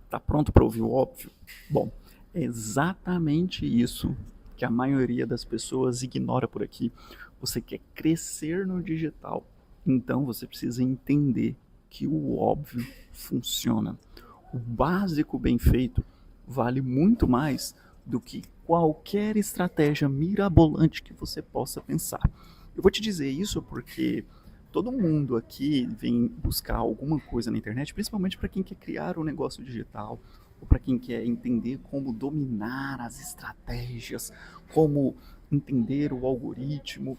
Tá pronto para ouvir o óbvio? Bom, é exatamente isso que a maioria das pessoas ignora por aqui. Você quer crescer no digital, então você precisa entender que o óbvio funciona. O básico bem feito vale muito mais do que qualquer estratégia mirabolante que você possa pensar. Eu vou te dizer isso porque todo mundo aqui vem buscar alguma coisa na internet, principalmente para quem quer criar um negócio digital, ou para quem quer entender como dominar as estratégias, como entender o algoritmo,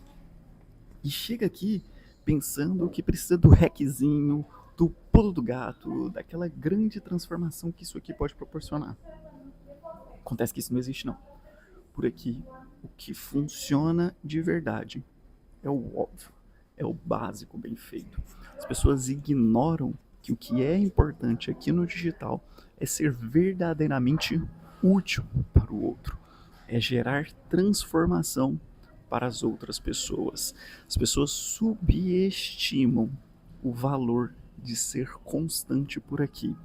e chega aqui pensando que precisa do hackzinho, do pulo do gato, daquela grande transformação que isso aqui pode proporcionar. Acontece que isso não existe não. Por aqui, o que funciona de verdade é o óbvio, é o básico bem feito. As pessoas ignoram que o que é importante aqui no digital é ser verdadeiramente útil para o outro, é gerar transformação para as outras pessoas. As pessoas subestimam o valor de ser constante por aqui.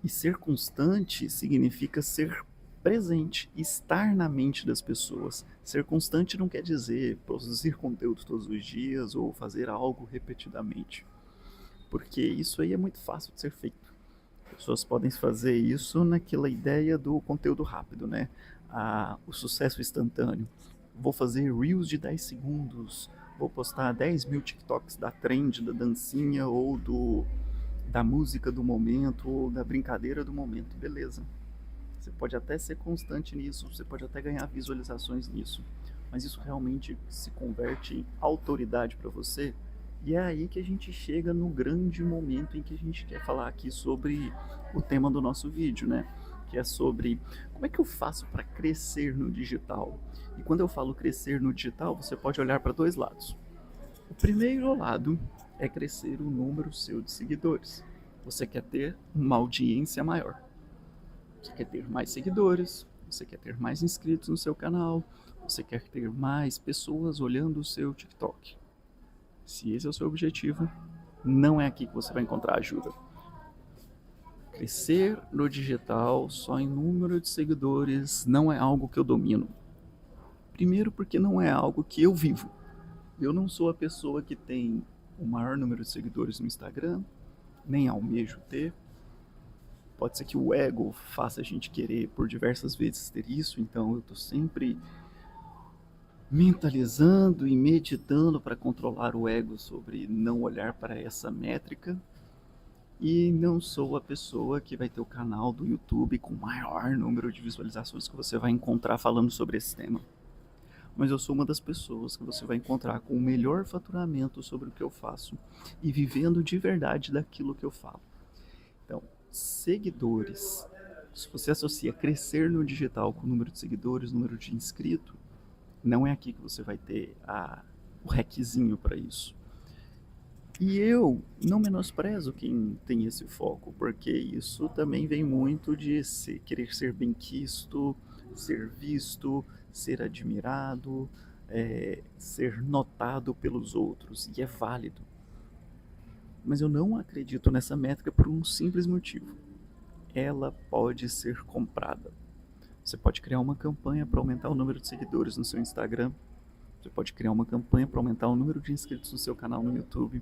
E ser constante significa ser presente, estar na mente das pessoas. Ser constante não quer dizer produzir conteúdo todos os dias ou fazer algo repetidamente, porque isso aí é muito fácil de ser feito. As pessoas podem fazer isso naquela ideia do conteúdo rápido, né? O sucesso instantâneo. Vou fazer reels de 10 segundos, vou postar 10 mil TikToks da trend, da dancinha ou da música do momento ou da brincadeira do momento. Beleza. Você pode até ser constante nisso, você pode até ganhar visualizações nisso, mas isso realmente se converte em autoridade para você? E é aí que a gente chega no grande momento em que a gente quer falar aqui sobre o tema do nosso vídeo, né? Que é sobre como é que eu faço para crescer no digital. E quando eu falo crescer no digital, você pode olhar para dois lados. O primeiro lado é crescer o número seu de seguidores. Você quer ter uma audiência maior. Você quer ter mais seguidores, você quer ter mais inscritos no seu canal, você quer ter mais pessoas olhando o seu TikTok. Se esse é o seu objetivo, não é aqui que você vai encontrar ajuda. Crescer no digital só em número de seguidores não é algo que eu domino. Primeiro, porque não é algo que eu vivo. Eu não sou a pessoa que tem o maior número de seguidores no Instagram, nem almejo ter. Pode ser que o ego faça a gente querer por diversas vezes ter isso, então eu estou sempre mentalizando e meditando para controlar o ego sobre não olhar para essa métrica. E não sou a pessoa que vai ter o canal do YouTube com o maior número de visualizações que você vai encontrar falando sobre esse tema. Mas eu sou uma das pessoas que você vai encontrar com o melhor faturamento sobre o que eu faço e vivendo de verdade daquilo que eu falo. Então, seguidores. Se você associa crescer no digital com o número de seguidores, número de inscritos, não é aqui que você vai ter o hackzinho para isso. E eu não menosprezo quem tem esse foco, porque isso também vem muito de querer ser bem quisto, ser visto, ser admirado, ser notado pelos outros, e é válido. Mas eu não acredito nessa métrica por um simples motivo. Ela pode ser comprada. Você pode criar uma campanha para aumentar o número de seguidores no seu Instagram. Você pode criar uma campanha para aumentar o número de inscritos no seu canal no YouTube.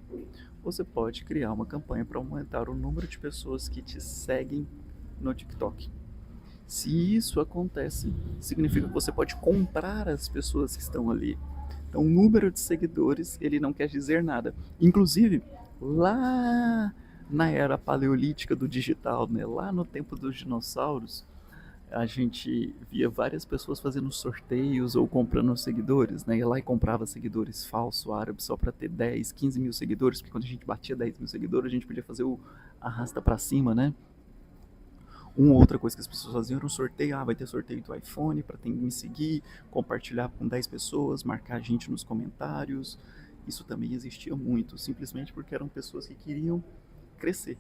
Você pode criar uma campanha para aumentar o número de pessoas que te seguem no TikTok. Se isso acontece, significa que você pode comprar as pessoas que estão ali. Então, o número de seguidores, ele não quer dizer nada. Inclusive, lá na era paleolítica do digital, né, lá no tempo dos dinossauros, a gente via várias pessoas fazendo sorteios ou comprando seguidores, né? Ia lá e comprava seguidores falso árabes só para ter 10, 15 mil seguidores, porque quando a gente batia 10 mil seguidores, a gente podia fazer o arrasta para cima, né? Uma outra coisa que as pessoas faziam era um sorteio. Vai ter sorteio do iPhone para me seguir, compartilhar com 10 pessoas, marcar a gente nos comentários. Isso também existia muito, simplesmente porque eram pessoas que queriam crescer,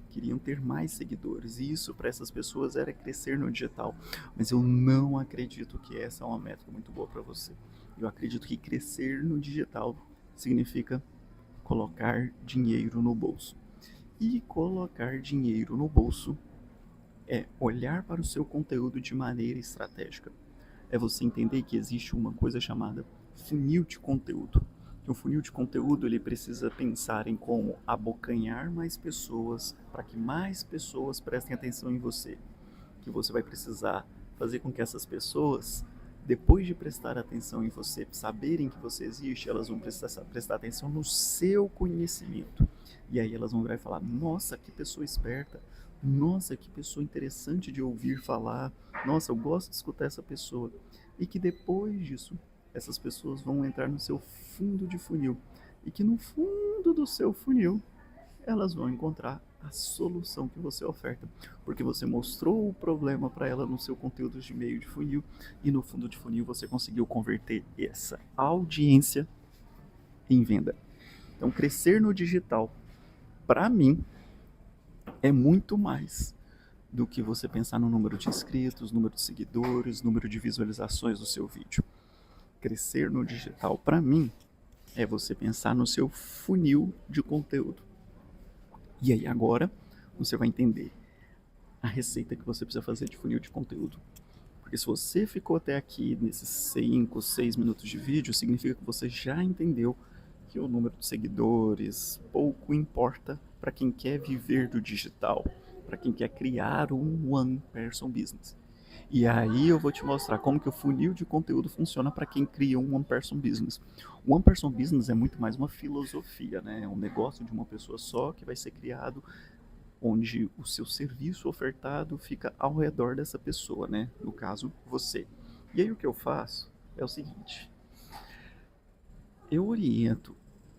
queriam ter mais seguidores. E isso para essas pessoas era crescer no digital. Mas eu não acredito que essa é uma métrica muito boa para você. Eu acredito que crescer no digital significa colocar dinheiro no bolso. E colocar dinheiro no bolso é olhar para o seu conteúdo de maneira estratégica. É você entender que existe uma coisa chamada funil de conteúdo. Que o funil de conteúdo ele precisa pensar em como abocanhar mais pessoas para que mais pessoas prestem atenção em você. Que você vai precisar fazer com que essas pessoas, depois de prestar atenção em você, saberem que você existe, elas vão prestar atenção no seu conhecimento. E aí elas vão virar e falar: nossa, que pessoa esperta, nossa, que pessoa interessante de ouvir falar, nossa, eu gosto de escutar essa pessoa. E que depois disso, essas pessoas vão entrar no seu fundo de funil. E que no fundo do seu funil, elas vão encontrar a solução que você oferta, porque você mostrou o problema para ela no seu conteúdo de meio de funil e no fundo de funil você conseguiu converter essa audiência em venda. Então, crescer no digital, para mim, é muito mais do que você pensar no número de inscritos, número de seguidores, número de visualizações do seu vídeo. Crescer no digital, para mim, é você pensar no seu funil de conteúdo. E aí agora você vai entender a receita que você precisa fazer de funil de conteúdo. Porque se você ficou até aqui nesses 5, 6 minutos de vídeo, significa que você já entendeu que o número de seguidores pouco importa para quem quer viver do digital, para quem quer criar um one-person business. E aí eu vou te mostrar como que o funil de conteúdo funciona para quem cria um one-person business. O one-person business é muito mais uma filosofia, né? É um negócio de uma pessoa só que vai ser criado onde o seu serviço ofertado fica ao redor dessa pessoa, né? No caso, você. E aí o que eu faço é o seguinte: eu oriento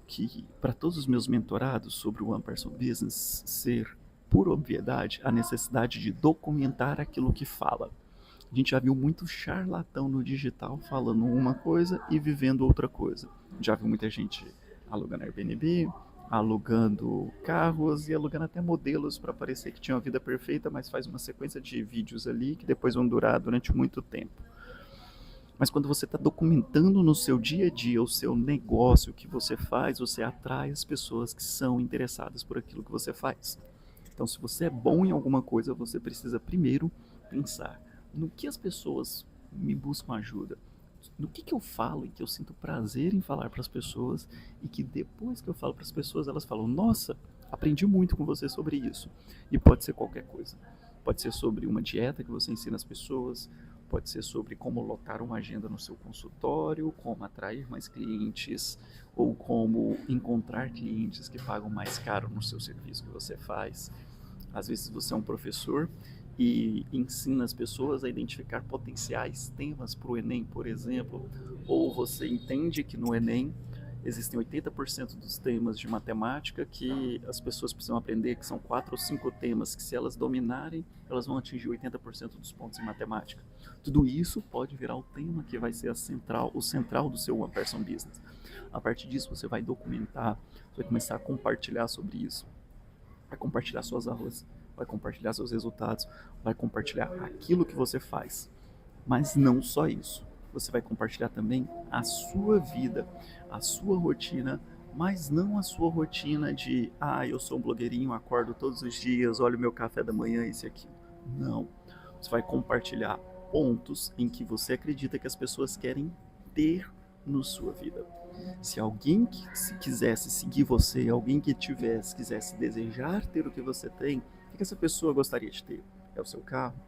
que para todos os meus mentorados sobre o One Person Business ser, por obviedade, a necessidade de documentar aquilo que fala. A gente já viu muito charlatão no digital falando uma coisa e vivendo outra coisa. Já viu muita gente alugando Airbnb, alugando carros e alugando até modelos para parecer que tinha uma vida perfeita, mas faz uma sequência de vídeos ali que depois vão durar durante muito tempo. Mas quando você está documentando no seu dia a dia o seu negócio, o que você faz, você atrai as pessoas que são interessadas por aquilo que você faz. Então, se você é bom em alguma coisa, você precisa primeiro pensar no que as pessoas me buscam ajuda, no que eu falo e que eu sinto prazer em falar para as pessoas e que depois que eu falo para as pessoas elas falam: nossa, aprendi muito com você sobre isso. E pode ser qualquer coisa. Pode ser sobre uma dieta que você ensina às pessoas, pode ser sobre como lotar uma agenda no seu consultório, como atrair mais clientes ou como encontrar clientes que pagam mais caro no seu serviço que você faz. Às vezes você é um professor e ensina as pessoas a identificar potenciais temas para o Enem, por exemplo, ou você entende que no Enem existem 80% dos temas de matemática que as pessoas precisam aprender, que são 4 ou 5 temas que, se elas dominarem, elas vão atingir 80% dos pontos em matemática. Tudo isso pode virar o tema que vai ser o central do seu One Person Business. A partir disso, você vai documentar, você vai começar a compartilhar sobre isso, vai compartilhar suas aulas, vai compartilhar seus resultados, vai compartilhar aquilo que você faz. Mas não só isso. Você vai compartilhar também a sua vida, a sua rotina, mas não a sua rotina de: eu sou um blogueirinho, acordo todos os dias, olho meu café da manhã, isso e aquilo. Não. Você vai compartilhar pontos em que você acredita que as pessoas querem ter na sua vida. Se alguém que quisesse seguir você, alguém que quisesse desejar ter o que você tem, o que essa pessoa gostaria de ter? É o seu carro?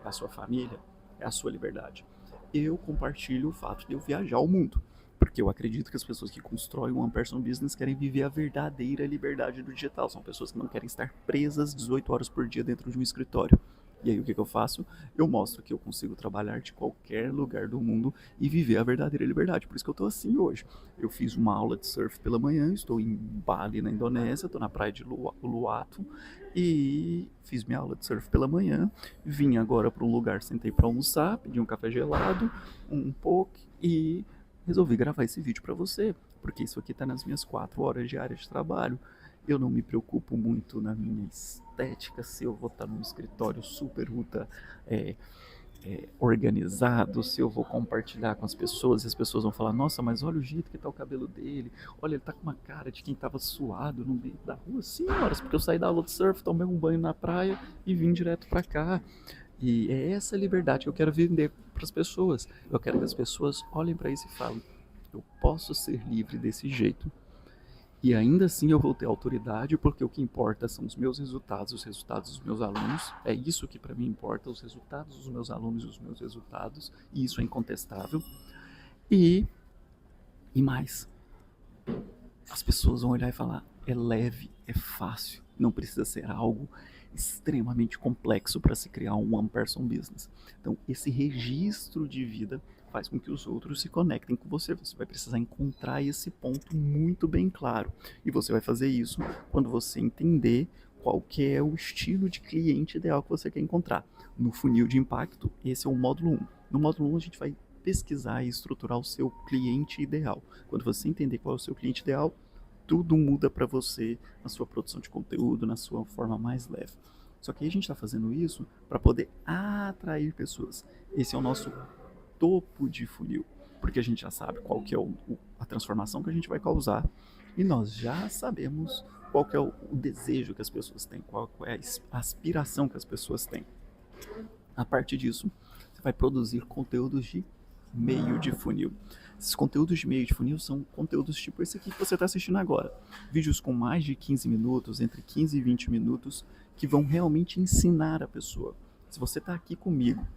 É a sua família? É a sua liberdade? Eu compartilho o fato de eu viajar o mundo, porque eu acredito que as pessoas que constroem um One Person Business querem viver a verdadeira liberdade do digital. São pessoas que não querem estar presas 18 horas por dia dentro de um escritório. E aí o que eu faço? Eu mostro que eu consigo trabalhar de qualquer lugar do mundo e viver a verdadeira liberdade. Por isso que eu tô assim hoje. Eu fiz uma aula de surf pela manhã, estou em Bali, na Indonésia, estou na praia de Uluwatu e fiz minha aula de surf pela manhã. Vim agora para um lugar, sentei para almoçar, pedi um café gelado, um poke e resolvi gravar esse vídeo para você, porque isso aqui está nas minhas 4 horas diárias de trabalho. Eu não me preocupo muito na minha estética, se eu vou estar num escritório super ultra organizado, se eu vou compartilhar com as pessoas e as pessoas vão falar, nossa, mas olha o jeito que tá o cabelo dele, olha, ele tá com uma cara de quem tava suado no meio da rua. Sim, horas, porque eu saí da aula de surf, tomei um banho na praia e vim direto pra cá. E é essa liberdade que eu quero vender para as pessoas. Eu quero que as pessoas olhem para isso e falem, eu posso ser livre desse jeito. E ainda assim eu vou ter autoridade, porque o que importa são os meus resultados, os resultados dos meus alunos. É isso que para mim importa, os resultados dos meus alunos e os meus resultados. E isso é incontestável. E, e mais, as pessoas vão olhar e falar, é leve, é fácil, não precisa ser algo extremamente complexo para se criar um one-person business. Então, esse registro de vida faz com que os outros se conectem com você. Você vai precisar encontrar esse ponto muito bem claro. E você vai fazer isso quando você entender qual que é o estilo de cliente ideal que você quer encontrar. No funil de impacto, esse é o módulo 1. No módulo 1, a gente vai pesquisar e estruturar o seu cliente ideal. Quando você entender qual é o seu cliente ideal, tudo muda para você na sua produção de conteúdo, na sua forma mais leve. Só que aí a gente está fazendo isso para poder atrair pessoas. Esse é o nosso topo de funil, porque a gente já sabe qual que é a transformação que a gente vai causar e nós já sabemos qual que é o desejo que as pessoas têm, qual é a aspiração que as pessoas têm. A partir disso, você vai produzir conteúdos de meio de funil. Esses conteúdos de meio de funil são conteúdos tipo esse aqui que você está assistindo agora. Vídeos com mais de 15 minutos, entre 15 e 20 minutos, que vão realmente ensinar a pessoa. Se você está aqui comigo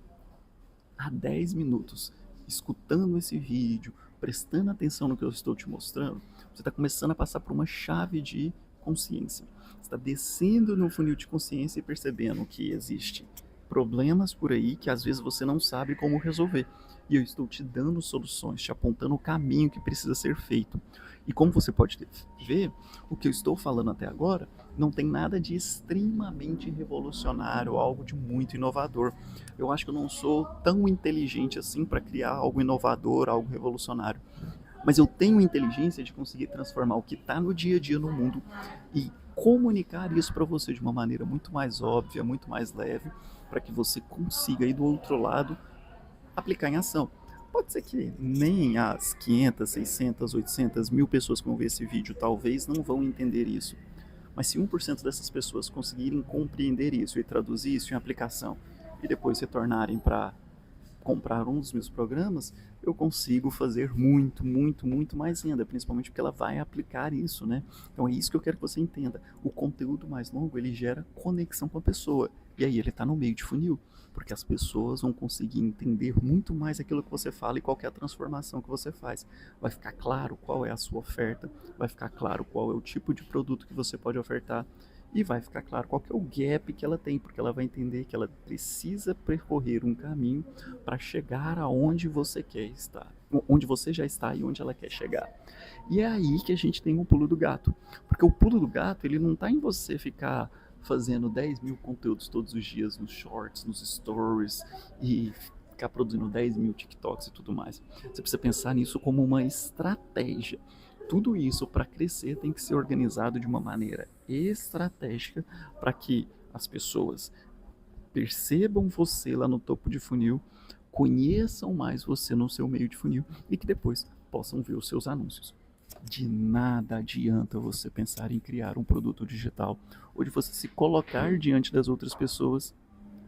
há 10 minutos, escutando esse vídeo, prestando atenção no que eu estou te mostrando, você está começando a passar por uma chave de consciência. Você está descendo no funil de consciência e percebendo que existe problemas por aí que às vezes você não sabe como resolver. E eu estou te dando soluções, te apontando o caminho que precisa ser feito. E como você pode ver, o que eu estou falando até agora não tem nada de extremamente revolucionário, algo de muito inovador. Eu acho que eu não sou tão inteligente assim para criar algo inovador, algo revolucionário. Mas eu tenho inteligência de conseguir transformar o que está no dia a dia no mundo e comunicar isso para você de uma maneira muito mais óbvia, muito mais leve, para que você consiga aí do outro lado aplicar em ação. Pode ser que nem as 500, 600, 800 mil pessoas que vão ver esse vídeo talvez não vão entender isso. Mas se 1% dessas pessoas conseguirem compreender isso e traduzir isso em aplicação e depois retornarem para comprar um dos meus programas, eu consigo fazer muito, muito, muito mais renda, principalmente porque ela vai aplicar isso, né? Então é isso que eu quero que você entenda. O conteúdo mais longo, ele gera conexão com a pessoa. E aí ele está no meio de funil, porque as pessoas vão conseguir entender muito mais aquilo que você fala e qual é a transformação que você faz. Vai ficar claro qual é a sua oferta, vai ficar claro qual é o tipo de produto que você pode ofertar, e vai ficar claro qual que é o gap que ela tem, porque ela vai entender que ela precisa percorrer um caminho para chegar aonde você quer estar, onde você já está e onde ela quer chegar. E é aí que a gente tem o pulo do gato, porque o pulo do gato, ele não está em você ficar fazendo 10 mil conteúdos todos os dias nos shorts, nos stories e ficar produzindo 10 mil TikToks e tudo mais. Você precisa pensar nisso como uma estratégia. Tudo isso para crescer tem que ser organizado de uma maneira estratégica para que as pessoas percebam você lá no topo de funil, conheçam mais você no seu meio de funil e que depois possam ver os seus anúncios. De nada adianta você pensar em criar um produto digital ou de você se colocar diante das outras pessoas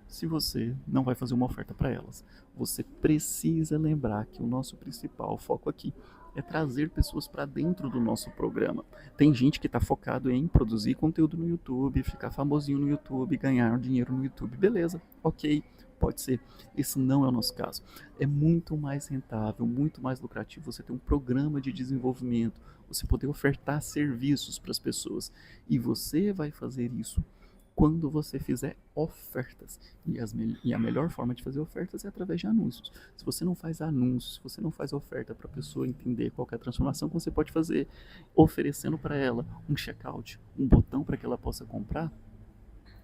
se você não vai fazer uma oferta para elas. Você precisa lembrar que o nosso principal foco aqui é trazer pessoas para dentro do nosso programa. Tem gente que está focado em produzir conteúdo no YouTube, ficar famosinho no YouTube, ganhar dinheiro no YouTube. Beleza, ok, pode ser. Esse não é o nosso caso. É muito mais rentável, muito mais lucrativo você ter um programa de desenvolvimento, você poder ofertar serviços para as pessoas. E você vai fazer isso quando você fizer ofertas. E a melhor forma de fazer ofertas é através de anúncios. Se você não faz anúncios, se você não faz oferta para a pessoa entender qual é a transformação que você pode fazer, oferecendo para ela um checkout, um botão para que ela possa comprar,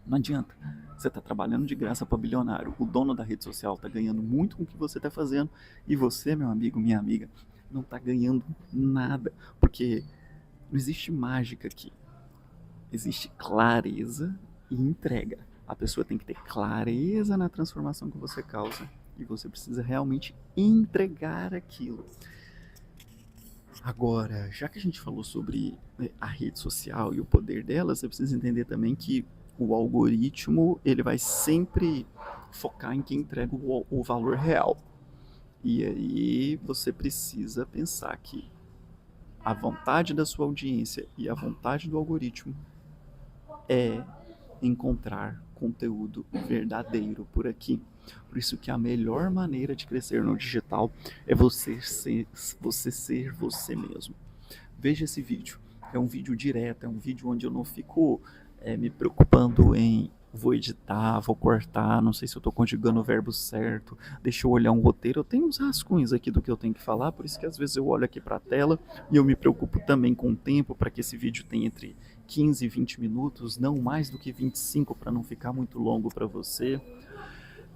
não adianta. Você está trabalhando de graça para bilionário. O dono da rede social está ganhando muito com o que você está fazendo e você, meu amigo, minha amiga, não está ganhando nada. Porque não existe mágica aqui. Existe clareza e entrega. A pessoa tem que ter clareza na transformação que você causa e você precisa realmente entregar aquilo. Agora, já que a gente falou sobre a rede social e o poder dela, você precisa entender também que o algoritmo ele vai sempre focar em quem entrega o valor real. E aí você precisa pensar que a vontade da sua audiência e a vontade do algoritmo é encontrar conteúdo verdadeiro por aqui. Por isso que a melhor maneira de crescer no digital é você ser você mesmo. Veja esse vídeo. É um vídeo direto, é um vídeo onde eu não fico me preocupando em vou editar, vou cortar, não sei se eu estou conjugando o verbo certo, deixa eu olhar um roteiro. Eu tenho uns rascunhos aqui do que eu tenho que falar, por isso que às vezes eu olho aqui para a tela e eu me preocupo também com o tempo, para que esse vídeo tenha entre 15 e 20 minutos, não mais do que 25, para não ficar muito longo para você.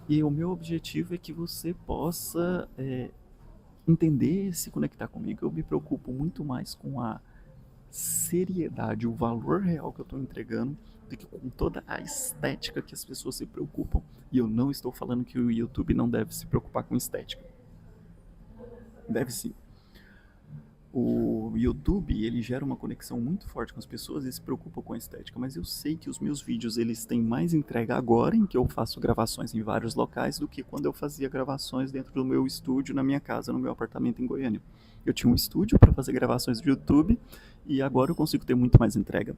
E o meu objetivo é que você possa entender, se conectar comigo. Eu me preocupo muito mais com a seriedade, o valor real que eu estou entregando, do que com toda a estética que as pessoas se preocupam. E eu não estou falando que o YouTube não deve se preocupar com estética. Deve sim. O YouTube, ele gera uma conexão muito forte com as pessoas e se preocupa com a estética, mas eu sei que os meus vídeos, eles têm mais entrega agora, em que eu faço gravações em vários locais, do que quando eu fazia gravações dentro do meu estúdio, na minha casa, no meu apartamento em Goiânia. Eu tinha um estúdio para fazer gravações do YouTube e agora eu consigo ter muito mais entrega.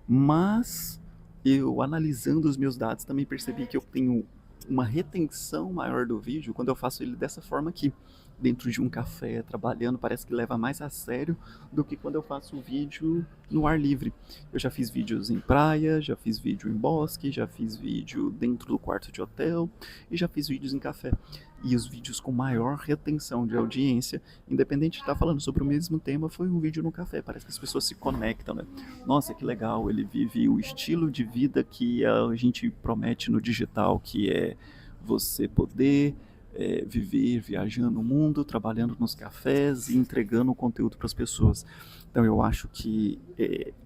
Mas eu, analisando os meus dados, também percebi que eu tenho uma retenção maior do vídeo quando eu faço ele dessa forma aqui, dentro de um café, trabalhando, parece que leva mais a sério do que quando eu faço o vídeo no ar livre. Eu já fiz vídeos em praia, já fiz vídeo em bosque, já fiz vídeo dentro do quarto de hotel e já fiz vídeos em café. E os vídeos com maior retenção de audiência, independente de estar falando sobre o mesmo tema, foi um vídeo no café. Parece que as pessoas se conectam, né? Nossa, que legal, ele vive o estilo de vida que a gente promete no digital, que é você poder viver viajando o mundo, trabalhando nos cafés e entregando o conteúdo para as pessoas. Então eu acho que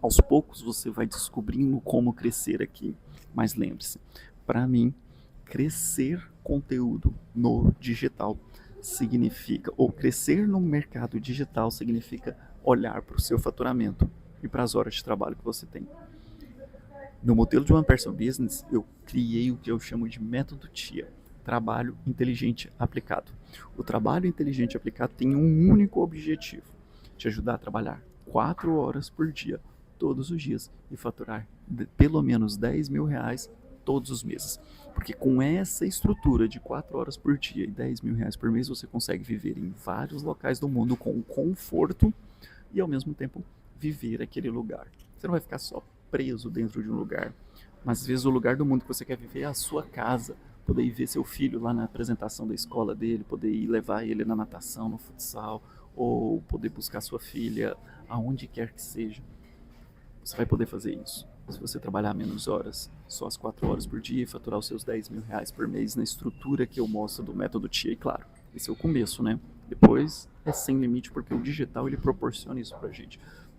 aos poucos você vai descobrindo como crescer aqui. Mas lembre-se, para mim, crescer conteúdo no digital significa, ou crescer no mercado digital significa olhar para o seu faturamento e para as horas de trabalho que você tem. No modelo de One Person Business, eu criei o que eu chamo de método TIA, trabalho inteligente aplicado. O trabalho inteligente aplicado tem um único objetivo: te ajudar a trabalhar 4 horas por dia, todos os dias, e faturar pelo menos R$10.000 todos os meses. Porque com essa estrutura de 4 horas por dia e R$10.000 por mês, você consegue viver em vários locais do mundo com conforto e ao mesmo tempo viver aquele lugar. Você não vai ficar só preso dentro de um lugar, mas às vezes o lugar do mundo que você quer viver é a sua casa. Poder ir ver seu filho lá na apresentação da escola dele, poder ir levar ele na natação, no futsal, ou poder buscar sua filha aonde quer que seja. Você vai poder fazer isso se você trabalhar menos horas, só as 4 horas por dia, e faturar os seus R$10.000 por mês na estrutura que eu mostro do método TIA. E claro, esse é o começo, né? Depois é sem limite, porque o digital ele proporciona isso pra gente.